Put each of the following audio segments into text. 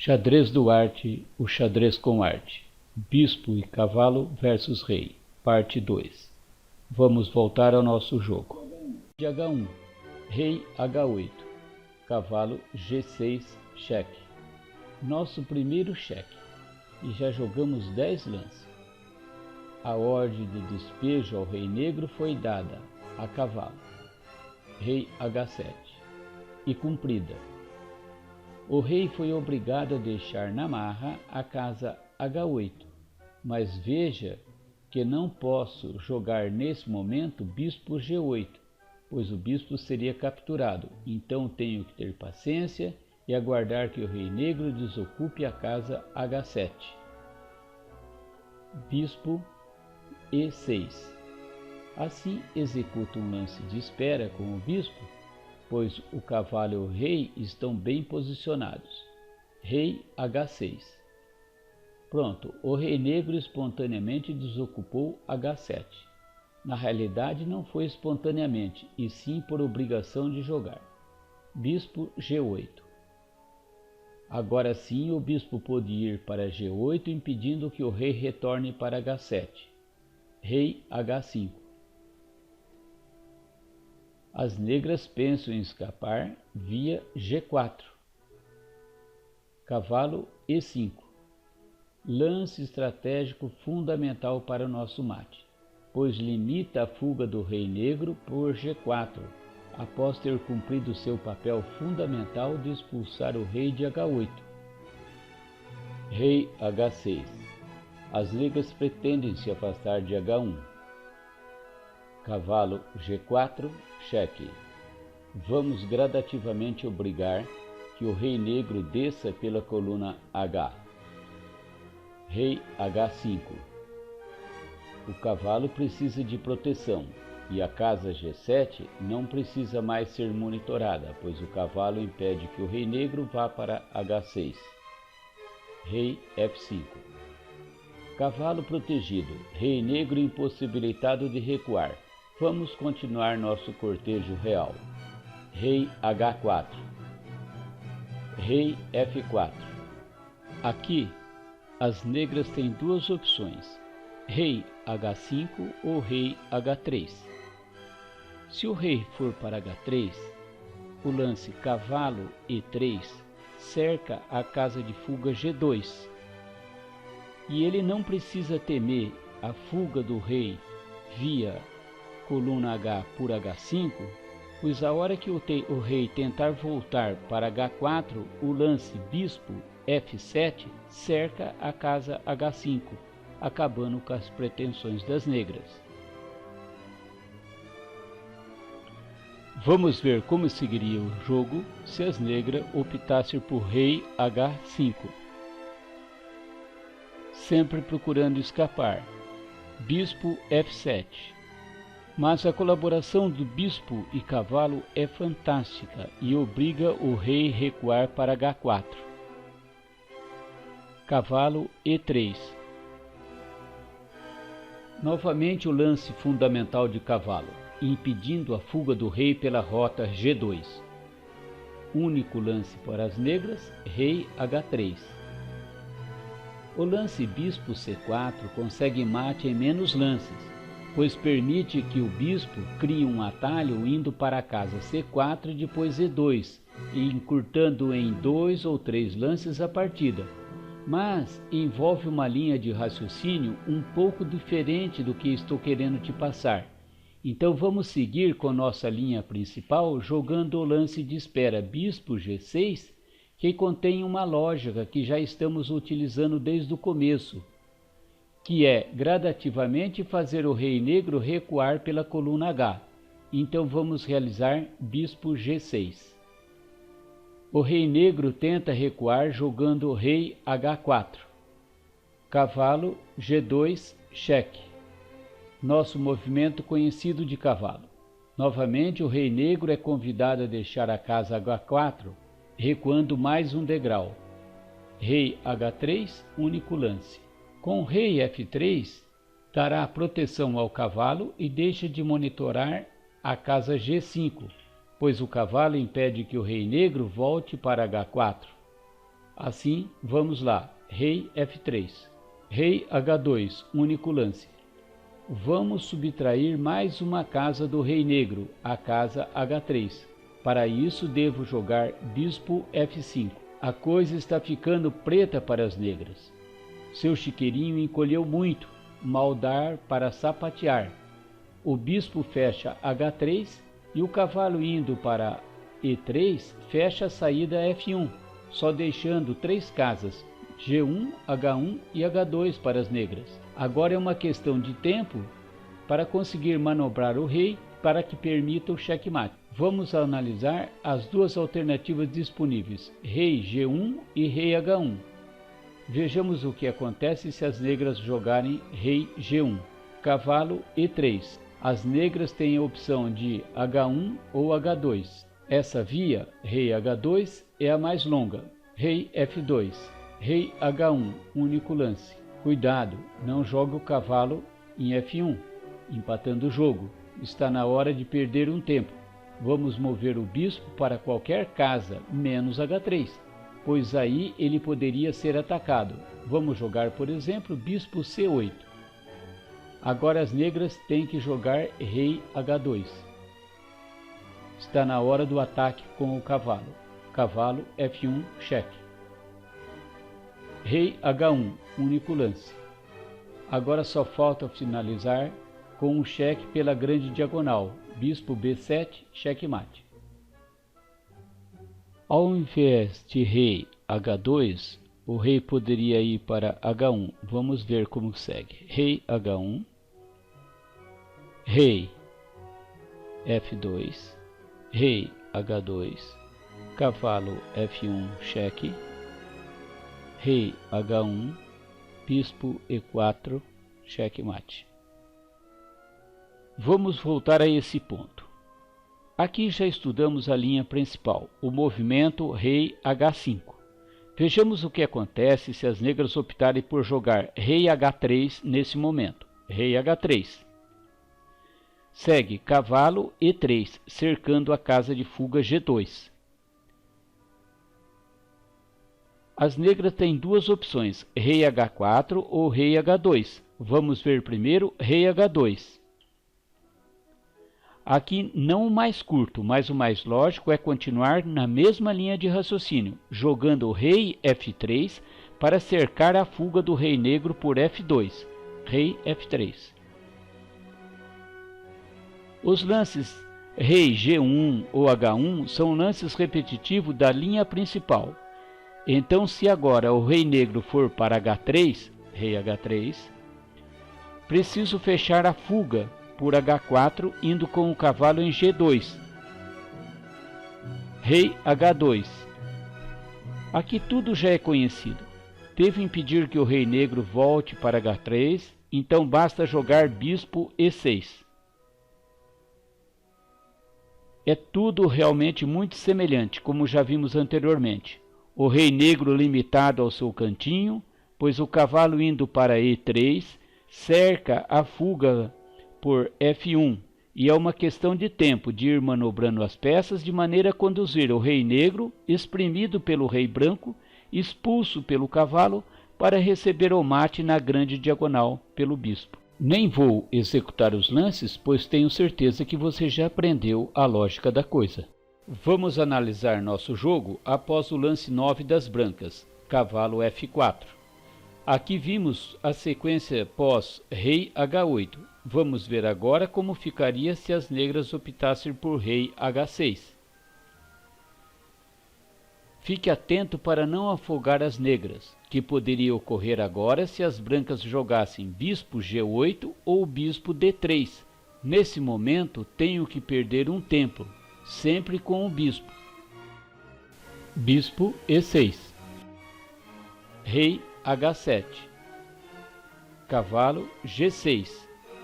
Xadrez do Arte, o xadrez com arte. Bispo e cavalo versus rei. Parte 2. Vamos voltar ao nosso jogo. De H1, rei H8, cavalo G6, cheque. Nosso primeiro cheque. E já jogamos 10 lances. A ordem de despejo ao rei negro foi dada a cavalo. Rei H7. E cumprida. O rei foi obrigado a deixar na marra a casa H8, mas veja que não posso jogar nesse momento bispo G8, pois o bispo seria capturado, então tenho que ter paciência e aguardar que o rei negro desocupe a casa H7. Bispo E6. Assim executo um lance de espera com o bispo, pois o cavalo e o rei estão bem posicionados. Rei H6. Pronto, o rei negro espontaneamente desocupou H7. Na realidade não foi espontaneamente, e sim por obrigação de jogar. Bispo G8. Agora sim o bispo pôde ir para G8, impedindo que o rei retorne para H7. Rei H5. As negras pensam em escapar via G4. Cavalo E5. Lance estratégico fundamental para o nosso mate, pois limita a fuga do rei negro por G4, após ter cumprido seu papel fundamental de expulsar o rei de H8. Rei H6. As negras pretendem se afastar de H1. Cavalo G4, cheque. Vamos gradativamente obrigar que o rei negro desça pela coluna H. Rei H5. O cavalo precisa de proteção e a casa G7 não precisa mais ser monitorada, pois o cavalo impede que o rei negro vá para H6. Rei F5. Cavalo protegido, rei negro impossibilitado de recuar. Vamos continuar nosso cortejo real. Rei H4. Rei F4. Aqui, as negras têm duas opções, rei H5 ou rei H3. Se o rei for para H3, o lance cavalo E3 cerca a casa de fuga G2. E ele não precisa temer a fuga do rei via coluna H por H5, pois a hora que o rei tentar voltar para H4, o lance bispo F7 cerca a casa H5, acabando com as pretensões das negras. Vamos ver como seguiria o jogo se as negras optassem por rei H5. Sempre procurando escapar. Bispo F7. Mas a colaboração do bispo e cavalo é fantástica e obriga o rei a recuar para H4. Cavalo E3. Novamente o lance fundamental de cavalo, impedindo a fuga do rei pela rota G2. Único lance para as negras, rei H3. O lance bispo C4 consegue mate em menos lances, pois permite que o bispo crie um atalho indo para a casa C4 e depois E2, e encurtando em 2 ou 3 lances a partida. Mas envolve uma linha de raciocínio um pouco diferente do que estou querendo te passar. Então vamos seguir com nossa linha principal jogando o lance de espera bispo G6, que contém uma lógica que já estamos utilizando desde o começo, que é gradativamente fazer o rei negro recuar pela coluna H. Então vamos realizar bispo G6. O rei negro tenta recuar jogando o rei H4. Cavalo G2, cheque. Nosso movimento conhecido de cavalo. Novamente o rei negro é convidado a deixar a casa H4, recuando mais um degrau. Rei H3, único lance. Com o rei F3, dará proteção ao cavalo e deixa de monitorar a casa G5, pois o cavalo impede que o rei negro volte para H4. Assim, vamos lá. Rei F3. Rei H2, único lance. Vamos subtrair mais uma casa do rei negro, a casa H3. Para isso, devo jogar bispo F5. A coisa está ficando preta para as negras. Seu chiqueirinho encolheu muito, mal dar para sapatear. O bispo fecha H3 e o cavalo indo para E3 fecha a saída F1, só deixando 3 casas, G1, H1 e H2 para as negras. Agora é uma questão de tempo para conseguir manobrar o rei para que permita o checkmate. Vamos analisar as duas alternativas disponíveis, rei G1 e rei H1. Vejamos o que acontece se as negras jogarem rei G1, cavalo E3. As negras têm a opção de H1 ou H2. Essa via, rei H2, é a mais longa. Rei F2, rei H1, único lance. Cuidado, não jogue o cavalo em F1, empatando o jogo. Está na hora de perder um tempo. Vamos mover o bispo para qualquer casa, menos H3, pois aí ele poderia ser atacado. Vamos jogar, por exemplo, bispo C8. Agora as negras têm que jogar rei H2. Está na hora do ataque com o cavalo. Cavalo F1, cheque. Rei H1, único lance. Agora só falta finalizar com um cheque pela grande diagonal. Bispo B7, checkmate. Ao invés de rei H2, o rei poderia ir para H1. Vamos ver como segue. Rei H1, rei F2, rei H2, cavalo F1, cheque, rei H1, bispo E4, checkmate. Vamos voltar a esse ponto. Aqui já estudamos a linha principal, o movimento rei H5. Vejamos o que acontece se as negras optarem por jogar rei H3 nesse momento. Rei H3. Segue cavalo E3, cercando a casa de fuga G2. As negras têm duas opções, rei H4 ou rei H2. Vamos ver primeiro rei H2. Aqui não o mais curto, mas o mais lógico é continuar na mesma linha de raciocínio, jogando o rei F3 para cercar a fuga do rei negro por F2, rei F3. Os lances rei G1 ou H1 são lances repetitivos da linha principal. Então, se agora o rei negro for para H3, rei H3, preciso fechar a fuga por H4, indo com o cavalo em G2. Rei H2. Aqui tudo já é conhecido. Devo impedir que o rei negro volte para H3, então basta jogar bispo E6. É tudo realmente muito semelhante, como já vimos anteriormente. O rei negro limitado ao seu cantinho, pois o cavalo indo para E3 cerca a fuga por F1, e é uma questão de tempo de ir manobrando as peças de maneira a conduzir o rei negro, espremido pelo rei branco, expulso pelo cavalo, para receber o mate na grande diagonal pelo bispo. Nem vou executar os lances, pois tenho certeza que você já aprendeu a lógica da coisa. Vamos analisar nosso jogo após o lance 9 das brancas, cavalo F4. Aqui vimos a sequência pós rei H8. Vamos ver agora como ficaria se as negras optassem por rei H6. Fique atento para não afogar as negras, que poderia ocorrer agora se as brancas jogassem bispo G8 ou bispo D3. Nesse momento, tenho que perder um tempo, sempre com o bispo. Bispo E6. Rei H7. Cavalo G6,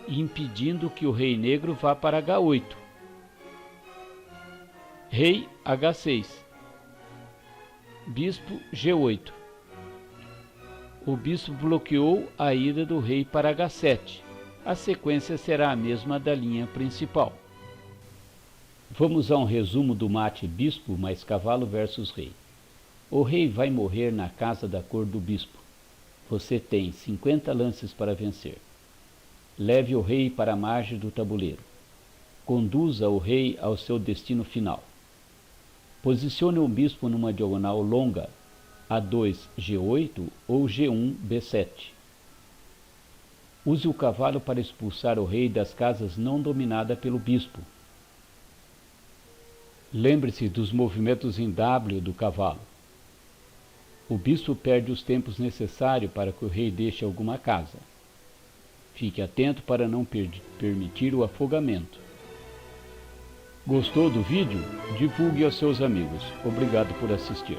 impedindo que o rei negro vá para H8. Rei H6. Bispo G8. O bispo bloqueou a ida do rei para H7. A sequência será a mesma da linha principal. Vamos a um resumo do mate bispo mais cavalo versus rei. O rei vai morrer na casa da cor do bispo. Você tem 50 lances para vencer. Leve o rei para a margem do tabuleiro. Conduza o rei ao seu destino final. Posicione o bispo numa diagonal longa, A2 G8 ou G1 B7. Use o cavalo para expulsar o rei das casas não dominadas pelo bispo. Lembre-se dos movimentos em W do cavalo. O bispo perde os tempos necessários para que o rei deixe alguma casa. Fique atento para não permitir o afogamento. Gostou do vídeo? Divulgue aos seus amigos. Obrigado por assistir.